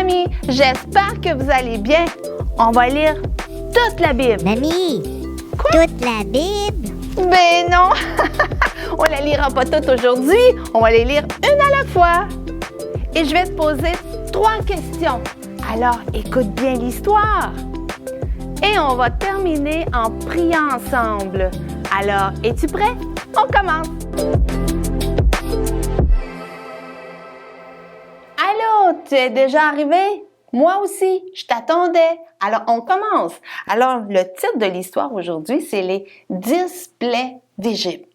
amis, j'espère que vous allez bien. On va lire toute la Bible. Mamie, toute la Bible? Ben non, on la lira pas toute aujourd'hui, on va les lire une à la fois. Et je vais te poser 3 questions. Alors, écoute bien l'histoire. Et on va terminer en priant ensemble. Alors, es-tu prêt? On commence. Allô, tu es déjà arrivé? Moi aussi, je t'attendais. Alors, on commence. Alors, le titre de l'histoire aujourd'hui, c'est les 10 plaies d'Égypte.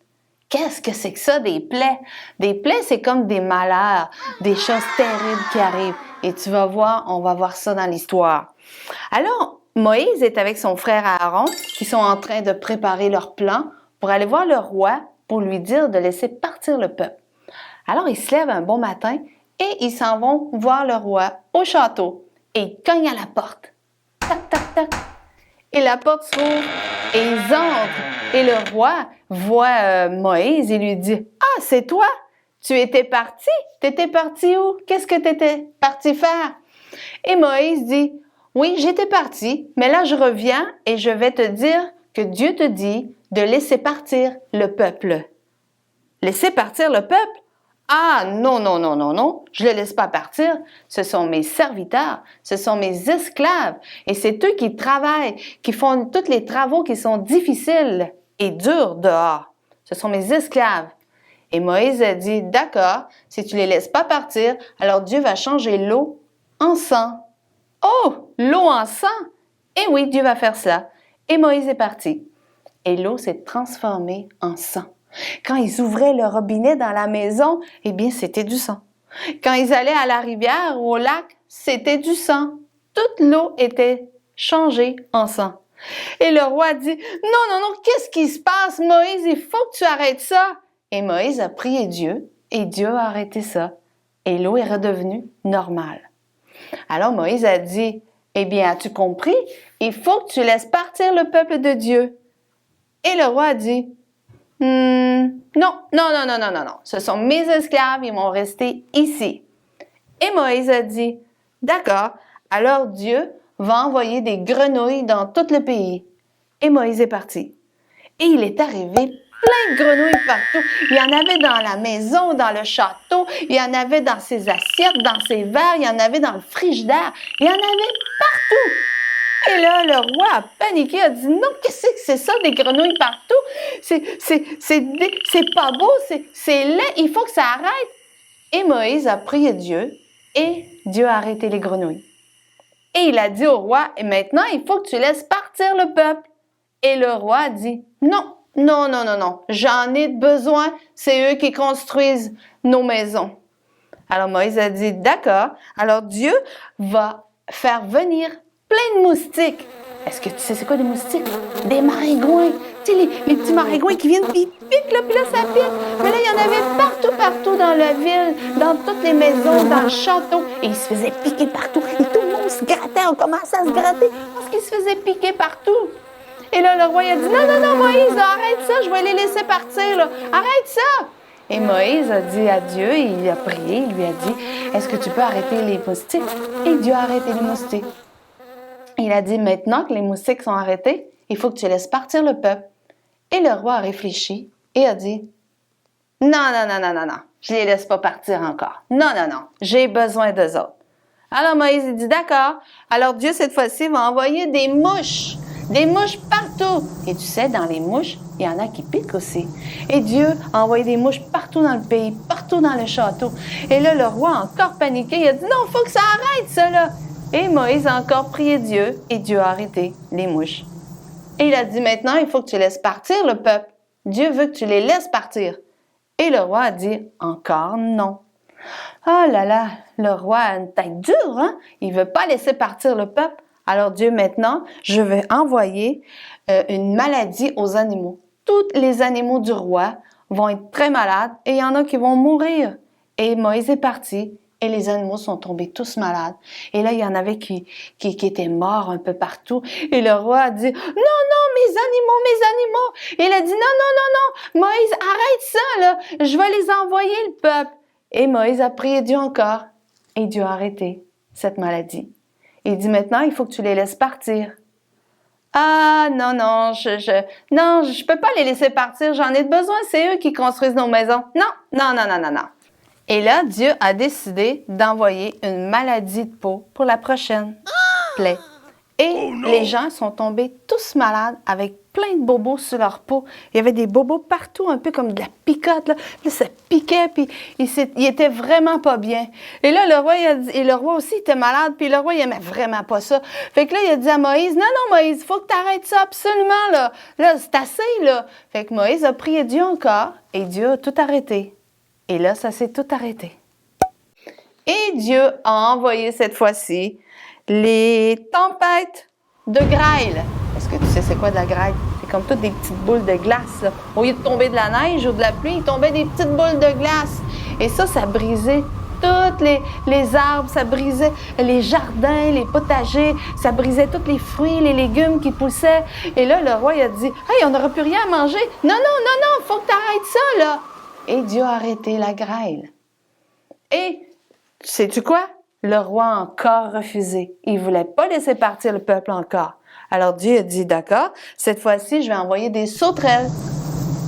Qu'est-ce que c'est que ça, des plaies? Des plaies, c'est comme des malheurs, des choses terribles qui arrivent. Et tu vas voir, on va voir ça dans l'histoire. Alors, Moïse est avec son frère Aaron, qui sont en train de préparer leur plan pour aller voir le roi pour lui dire de laisser partir le peuple. Alors, ils se lèvent un bon matin et ils s'en vont voir le roi au château. Et ils cognent à la porte. Tac, tac, tac. Et la porte s'ouvre et ils entrent. Et le roi voit Moïse et lui dit « Ah, c'est toi? Tu étais parti? T'étais parti où? Qu'est-ce que t'étais parti faire? » Et Moïse dit « Oui, j'étais parti, mais là je reviens et je vais te dire que Dieu te dit de laisser partir le peuple. » Laisser partir le peuple? Ah, non, non, non, non, non, je ne le laisse pas partir. Ce sont mes serviteurs, ce sont mes esclaves. Et c'est eux qui travaillent, qui font tous les travaux qui sont difficiles et durs dehors. Ce sont mes esclaves. Et Moïse a dit, d'accord, si tu ne les laisses pas partir, alors Dieu va changer l'eau en sang. Oh, l'eau en sang! Eh oui, Dieu va faire ça. Et Moïse est parti. Et l'eau s'est transformée en sang. Quand ils ouvraient le robinet dans la maison, eh bien, c'était du sang. Quand ils allaient à la rivière ou au lac, c'était du sang. Toute l'eau était changée en sang. Et le roi dit, non, non, non, qu'est-ce qui se passe, Moïse? Il faut que tu arrêtes ça. Et Moïse a prié Dieu et Dieu a arrêté ça. Et l'eau est redevenue normale. Alors Moïse a dit, eh bien, as-tu compris? Il faut que tu laisses partir le peuple de Dieu. Et le roi a dit, non, non, non, non, non, non, non. Ce sont mes esclaves, ils vont rester ici. Et Moïse a dit, d'accord, alors Dieu va envoyer des grenouilles dans tout le pays. Et Moïse est parti. Et il est arrivé plein de grenouilles partout. Il y en avait dans la maison, dans le château, il y en avait dans ses assiettes, dans ses verres, il y en avait dans le frigidaire, il y en avait partout. Et là, le roi a paniqué, a dit, non, qu'est-ce que c'est ça, des grenouilles partout? C'est pas beau, c'est laid, il faut que ça arrête. Et Moïse a prié Dieu et Dieu a arrêté les grenouilles. Et il a dit au roi, et maintenant, il faut que tu laisses partir le peuple. Et le roi a dit, non, non, non, non, non, j'en ai besoin, c'est eux qui construisent nos maisons. Alors Moïse a dit, d'accord, alors Dieu va faire venir plein de moustiques. Est-ce que tu sais c'est quoi des moustiques? Des maringouins. Tu sais, les petits maringouins qui viennent, puis ils piquent, là, puis là, ça pique. Mais là, il y en avait partout, partout dans la ville, dans toutes les maisons, dans le château. Et ils se faisaient piquer partout. Et tout le monde se grattait, on commençait à se gratter parce qu'ils se faisaient piquer partout. Et là, le roi, il a dit, non, non, non, Moïse, là, arrête ça, je vais les laisser partir, là. Arrête ça! Et Moïse a dit à Dieu, et il a prié, il lui a dit, est-ce que tu peux arrêter les moustiques? Et Dieu a arrêté les moustiques. Il a dit, maintenant que les moustiques sont arrêtés, il faut que tu laisses partir le peuple. Et le roi a réfléchi et a dit, non, non, non, non, non, non, je les laisse pas partir encore. Non, non, non, j'ai besoin d'eux autres. Alors Moïse, il dit, d'accord. Alors Dieu, cette fois-ci, va envoyer des mouches partout. Et tu sais, dans les mouches, il y en a qui piquent aussi. Et Dieu a envoyé des mouches partout dans le pays, partout dans le château. Et là, le roi a encore paniqué. Il a dit, non, il faut que ça arrête, ça, là. Et Moïse a encore prié Dieu et Dieu a arrêté les mouches. Et il a dit, maintenant, il faut que tu laisses partir le peuple. Dieu veut que tu les laisses partir. Et le roi a dit, encore non. Oh là là, le roi a une tête dure, hein? Il ne veut pas laisser partir le peuple. Alors Dieu, maintenant, je vais envoyer une maladie aux animaux. Tous les animaux du roi vont être très malades et il y en a qui vont mourir. Et Moïse est parti. Et les animaux sont tombés tous malades. Et là, il y en avait qui étaient morts un peu partout. Et le roi a dit, non, non, mes animaux, mes animaux. Et il a dit, non, non, non, non, Moïse, arrête ça, là. Je vais les envoyer, le peuple. Et Moïse a prié Dieu encore. Et Dieu a arrêté cette maladie. Il dit maintenant, il faut que tu les laisses partir. Ah, non, non, non, je peux pas les laisser partir, j'en ai besoin, c'est eux qui construisent nos maisons. Non, non, non, non, non, non. Et là, Dieu a décidé d'envoyer une maladie de peau pour la prochaine plaie. Et les gens sont tombés tous malades avec plein de bobos sur leur peau. Il y avait des bobos partout, un peu comme de la picote. Là, ça piquait, puis il était vraiment pas bien. Et là, le roi, le roi aussi était malade, puis le roi, il aimait vraiment pas ça. Fait que là, il a dit à Moïse, non, non, Moïse, il faut que tu arrêtes ça absolument, là. Là, c'est assez, là. Fait que Moïse a prié Dieu encore, et Dieu a tout arrêté. Et là, ça s'est tout arrêté. Et Dieu a envoyé cette fois-ci les tempêtes de grêle. Est-ce que tu sais c'est quoi de la grêle? C'est comme toutes des petites boules de glace, là. Au lieu de tomber de la neige ou de la pluie, il tombait des petites boules de glace. Et ça brisait tous les arbres, ça brisait les jardins, les potagers, ça brisait tous les fruits, les légumes qui poussaient. Et là, le roi il a dit, « Hey, on n'aura plus rien à manger. Non, non, non, non, faut que tu arrêtes ça, là. » Et Dieu a arrêté la grêle. Et, sais-tu quoi? Le roi a encore refusé. Il ne voulait pas laisser partir le peuple encore. Alors Dieu a dit, d'accord, cette fois-ci, je vais envoyer des sauterelles.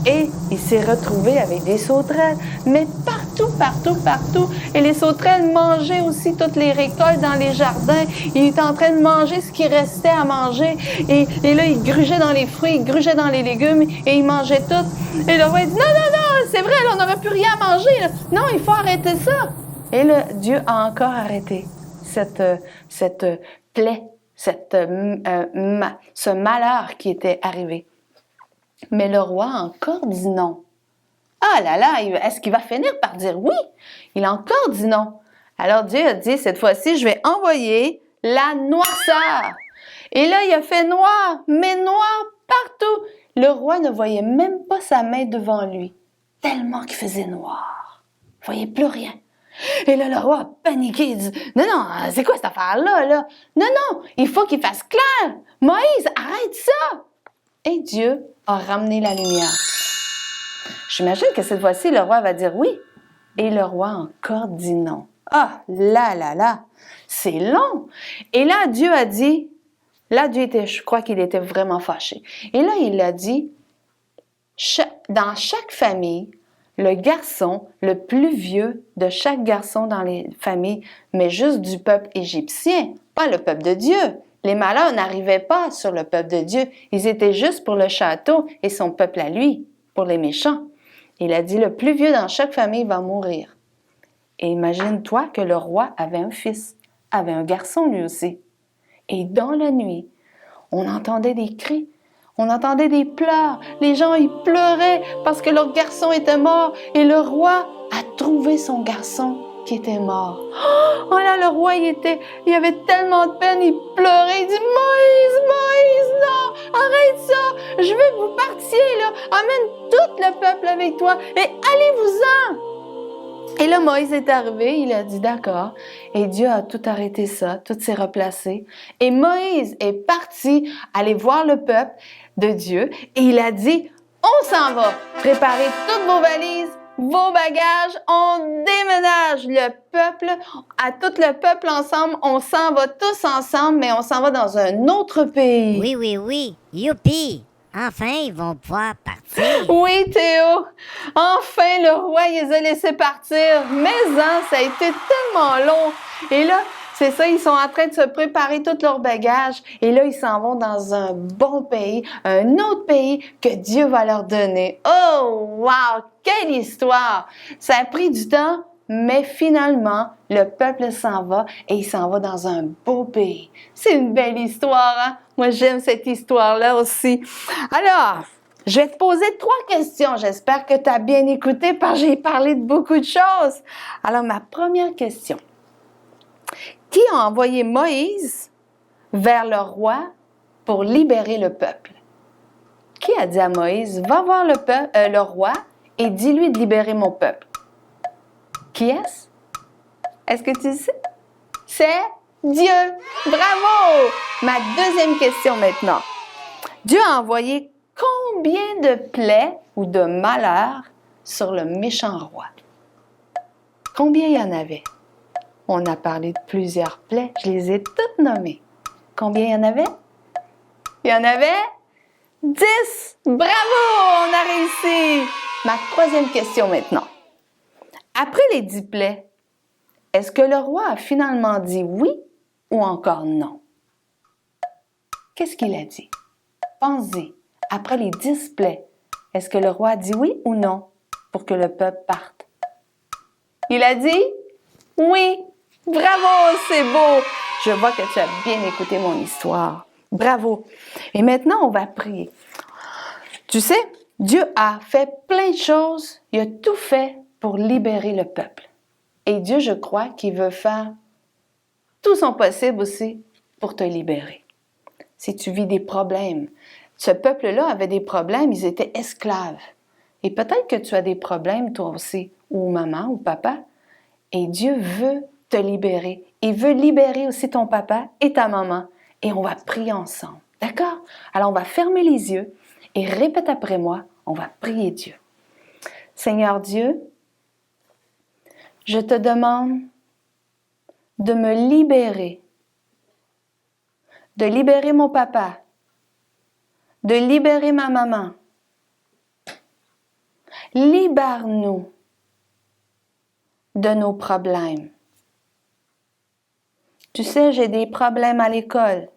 Et il s'est retrouvé avec des sauterelles, mais partout, partout, partout. Et les sauterelles mangeaient aussi toutes les récoltes dans les jardins. Il était en train de manger ce qui restait à manger. Et là, il grugeait dans les fruits, il grugeait dans les légumes et il mangeait tout. Et le roi dit, non, non, non, c'est vrai, là, on n'aurait plus rien à manger. Là. Non, il faut arrêter ça. Et là, Dieu a encore arrêté cette plaie, ce malheur qui était arrivé. Mais le roi a encore dit non. Ah là là, est-ce qu'il va finir par dire oui? Il a encore dit non. Alors Dieu a dit, cette fois-ci, je vais envoyer la noirceur. Et là, il a fait noir, mais noir partout. Le roi ne voyait même pas sa main devant lui, tellement qu'il faisait noir. Il ne voyait plus rien. Et là, le roi a paniqué, il dit, non, non, c'est quoi cette affaire-là, là? Non, non, il faut qu'il fasse clair. Moïse, arrête ça. Et Dieu a ramené la lumière. J'imagine que cette fois-ci, le roi va dire oui. Et le roi a encore dit non. Ah, là, là, là, c'est long. Et là, Dieu a dit, je crois qu'il était vraiment fâché. Et là, il a dit, dans chaque famille, le garçon, le plus vieux de chaque garçon dans les familles, mais juste du peuple égyptien, pas le peuple de Dieu. Les malheurs n'arrivaient pas sur le peuple de Dieu. Ils étaient juste pour le château et son peuple à lui, pour les méchants. Il a dit, le plus vieux dans chaque famille va mourir. Et imagine-toi que le roi avait un fils, avait un garçon lui aussi. Et dans la nuit, on entendait des cris, on entendait des pleurs. Les gens, ils pleuraient parce que leur garçon était mort. Et le roi a trouvé son garçon qui était mort. Oh là, le roi, il avait tellement de peine, il pleurait, il dit, Moïse, Moïse, non, arrête ça, je veux que vous partiez, là, amène tout le peuple avec toi et allez-vous-en. Et là, Moïse est arrivé, il a dit, d'accord, et Dieu a tout arrêté ça, tout s'est replacé. Et Moïse est parti aller voir le peuple de Dieu et il a dit, on s'en va, préparez toutes vos valises, vos bagages, on déménage le peuple, à tout le peuple ensemble, on s'en va tous ensemble, mais on s'en va dans un autre pays. Oui, oui, oui, youpi! Enfin, ils vont pouvoir partir. Oui, Théo, enfin le roi les a laissés partir, mais ça a été tellement long. Et là, c'est ça, ils sont en train de se préparer tous leurs bagages. Et là, ils s'en vont dans un bon pays, un autre pays que Dieu va leur donner. Oh, wow! Quelle histoire! Ça a pris du temps, mais finalement, le peuple s'en va et il s'en va dans un beau pays. C'est une belle histoire, hein? Moi, j'aime cette histoire-là aussi. Alors, je vais te poser 3 questions. J'espère que tu as bien écouté parce que j'ai parlé de beaucoup de choses. Alors, ma première question. Qui a envoyé Moïse vers le roi pour libérer le peuple? Qui a dit à Moïse, va voir le roi et dis-lui de libérer mon peuple? Qui est-ce? Est-ce que tu sais? C'est Dieu! Bravo! Ma deuxième question maintenant. Dieu a envoyé combien de plaies ou de malheurs sur le méchant roi? Combien il y en avait? On a parlé de plusieurs plaies. Je les ai toutes nommées. Combien il y en avait? Il y en avait 10! Bravo! On a réussi! Ma troisième question maintenant. Après les 10 plaies, est-ce que le roi a finalement dit oui ou encore non? Qu'est-ce qu'il a dit? Pense-y. Après les 10 plaies, est-ce que le roi a dit oui ou non pour que le peuple parte? Il a dit oui. Bravo, c'est beau. Je vois que tu as bien écouté mon histoire. Bravo. Et maintenant, on va prier. Tu sais, Dieu a fait plein de choses. Il a tout fait pour libérer le peuple. Et Dieu, je crois qu'il veut faire tout son possible aussi pour te libérer. Si tu vis des problèmes, ce peuple-là avait des problèmes, ils étaient esclaves. Et peut-être que tu as des problèmes toi aussi, ou maman, ou papa. Et Dieu veut te libérer. Il veut libérer aussi ton papa et ta maman. Et on va prier ensemble. D'accord? Alors, on va fermer les yeux et répète après moi, on va prier Dieu. Seigneur Dieu, je te demande de me libérer, de libérer mon papa, de libérer ma maman. Libère-nous de nos problèmes. Tu sais, j'ai des problèmes à l'école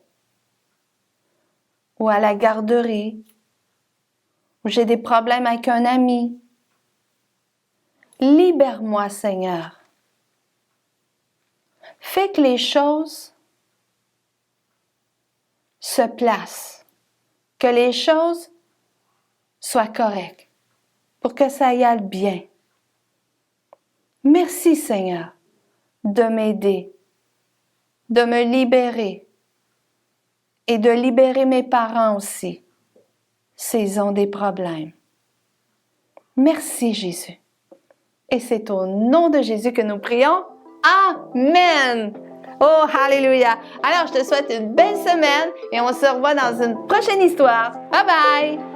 ou à la garderie, ou j'ai des problèmes avec un ami. Libère-moi, Seigneur. Fais que les choses se placent, que les choses soient correctes, pour que ça y aille bien. Merci, Seigneur, de m'aider, de me libérer et de libérer mes parents aussi, s'ils ont des problèmes. Merci, Jésus. Et c'est au nom de Jésus que nous prions. Amen! Oh, hallelujah! Alors, je te souhaite une belle semaine et on se revoit dans une prochaine histoire. Bye bye!